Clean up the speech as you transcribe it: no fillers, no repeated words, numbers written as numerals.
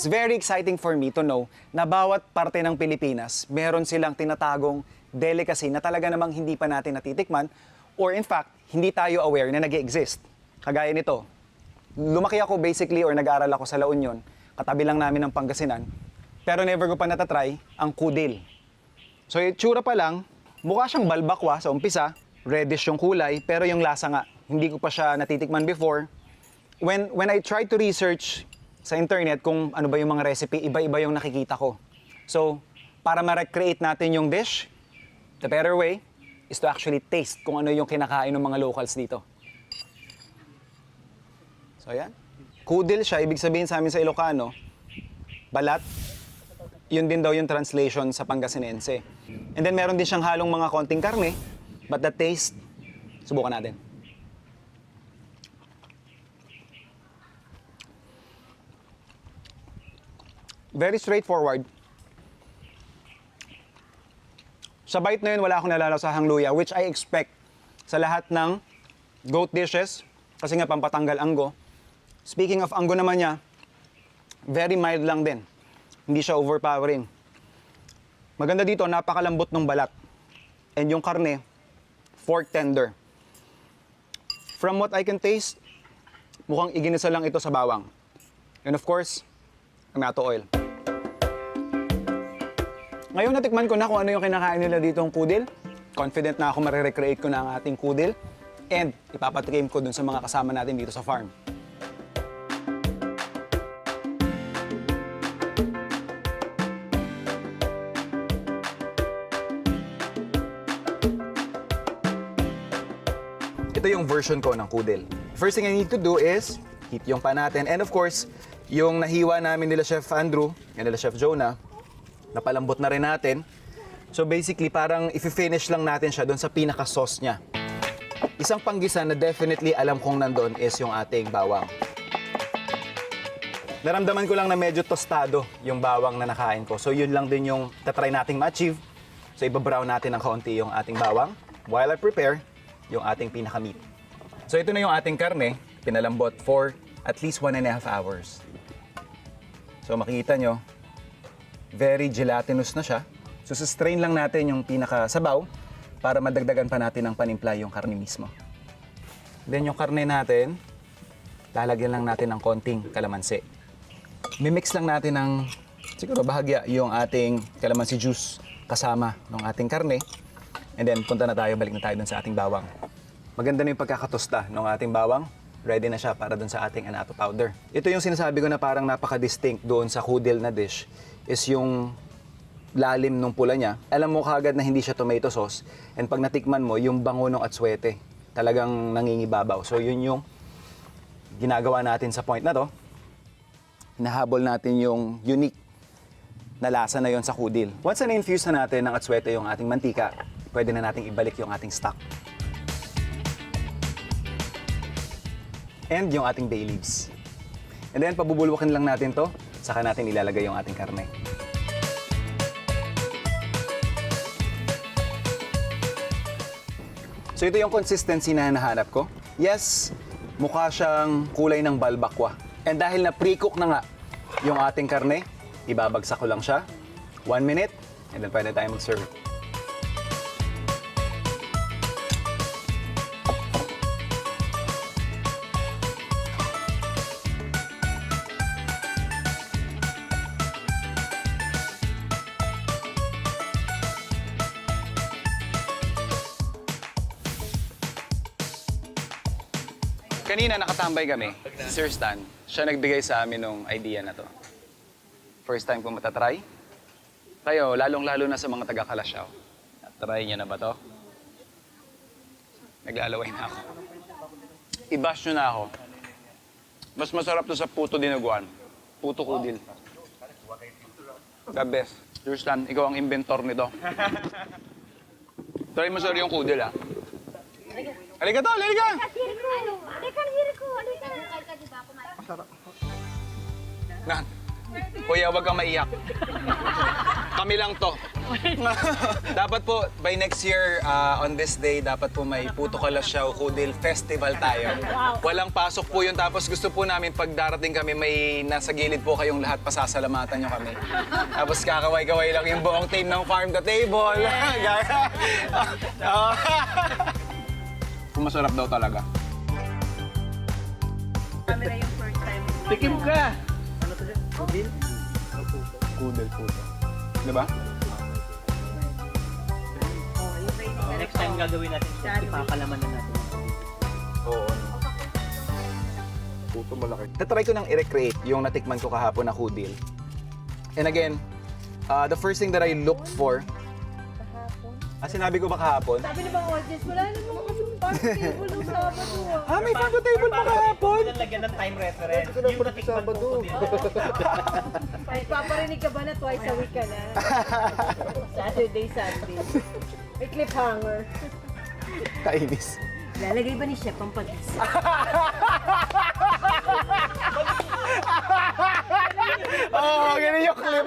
It's very exciting for me to know na bawat parte ng Pilipinas, meron silang tinatagong delicacy na talaga namang hindi pa natin natitikman or in fact, hindi tayo aware na nag-exist. Kagaya nito, lumaki ako basically or nag-aral ako sa La Union, katabi lang namin ng Pangasinan, pero never ko pa natatry ang kudil. So yung tsura pa lang, mukha siyang balbakwa sa umpisa, reddish yung kulay, pero yung lasa nga, hindi ko pa siya natitikman before. When I tried to research sa internet kung ano ba yung mga recipe, iba-iba yung nakikita ko. So, para ma-recreate natin yung dish, the better way is to actually taste kung ano yung kinakain ng mga locals dito. So, yan. Kudil siya, ibig sabihin sa amin sa Ilocano, balat, yun din daw yung translation sa Pangasinense. And then meron din siyang halong mga konting karne, but the taste, subukan natin. Very straightforward. Sa bite na yun, wala akong nalalasahang luya, which I expect sa lahat ng goat dishes, kasi nga pampatanggal anggo. Speaking of anggo naman niya, very mild lang din. Hindi siya overpowering. Maganda dito, napakalambot ng balat. And yung karne, fork tender. From what I can taste, mukhang iginisa lang ito sa bawang. And of course, amato oil. Ngayon natikman ko na kung ano yung kinakain nila dito ng kudil. Confident na ako marirecreate ko na ang ating kudil. And ipapatikim ko dun sa mga kasama natin dito sa farm. Ito yung version ko ng kudil. First thing I need to do is heat yung pan natin. And of course, yung nahiwa namin nila Chef Andrew and nila Chef Jonah, napalambot na rin natin. So basically, parang i-finish lang natin siya doon sa pinaka-sauce niya. Isang panggisan na definitely alam kong nandun is yung ating bawang. Naramdaman ko lang na medyo tostado yung bawang na nakain ko. So yun lang din yung tatry nating ma-achieve. So ibabrown natin ng kaunti yung ating bawang while I prepare yung ating pinaka-meat. So ito na yung ating karne, pinalambot for at least 1.5 hours. So makikita nyo, very gelatinous na siya. So, strain lang natin yung pinaka-sabaw para madagdagan pa natin ng panimpla yung karne mismo. Then, yung karne natin, lalagyan lang natin ng konting kalamansi. Mimix lang natin ng, siguro bahagya, yung ating kalamansi juice kasama ng ating karne. And then, punta na tayo, balik na tayo dun sa ating bawang. Maganda na yung pagkakatosta ng ating bawang. Ready na siya para dun sa ating anato powder. Ito yung sinasabi ko na parang napaka-distinct doon sa kudil na dish is yung lalim nung pula niya. Alam mo kagad na hindi siya tomato sauce. And pag natikman mo, yung bango ng atswete, talagang nangingibabaw. So yun yung ginagawa natin sa point na to. Hinahabol natin yung unique na lasa na yon sa kudil. Once na infuse na natin ng atswete yung ating mantika, pwede na nating ibalik yung ating stock. And yung ating bay leaves. And then, pabubulwakin lang natin to, saka natin ilalagay yung ating karne. So ito yung consistency na hinahanap ko. Yes, mukha siyang kulay ng balbakwa. And dahil na pre-cook na nga yung ating karne, ibabagsak ko lang siya. 1 minute, and then pwede tayo mag-serve. Kanina nakatambay kami, si Sir Stan. Siya nagbigay sa amin ng idea na to. First time ko matatry. Kayo, lalong-lalo na sa mga taga-Kalasyaw. Try niyo na ba to? Naglalaway na ako. I-bash nyo na ako. Mas masarap to sa puto dinuguan. Puto kudil. The best. Sir Stan, ikaw ang inventor nito. Try mo sir yung kudil ah. Halika to, halika! Masarap. Kuya, huwag kang maiyak. Kami lang to. Dapat po, by next year, on this day, dapat po may Puto Kalasyaw Kudil Festival tayo. Walang pasok po yun. Tapos gusto po namin, pag darating kami, may nasa gilid po kayong lahat, pasasalamatan nyo kami. Tapos kakaway-kaway lang yung buong team ng Farm to Table. Masarap daw talaga. Camera yung first time. Tikim ka! Kudil puto. Diba? Next time gagawin natin ito, ipapalaman na natin. Oo. Puto malaki. Tatry ko nang i-recreate yung natikman ko kahapon na kudil. And again, the first thing that I looked for... sinabi ko ba kahapon? Sabi na bang audience, wala namang farm to table nung Sabado. May farm to table pa kahapon! Lagyan ng time reference. Yung natikman ko din. Ay, paparinig ka ba na twice a week ka na? Saturday, Sunday. May cliffhanger. Kainis. Lalagay ba ni Chef ang pagis? Oo, ganun yung clip.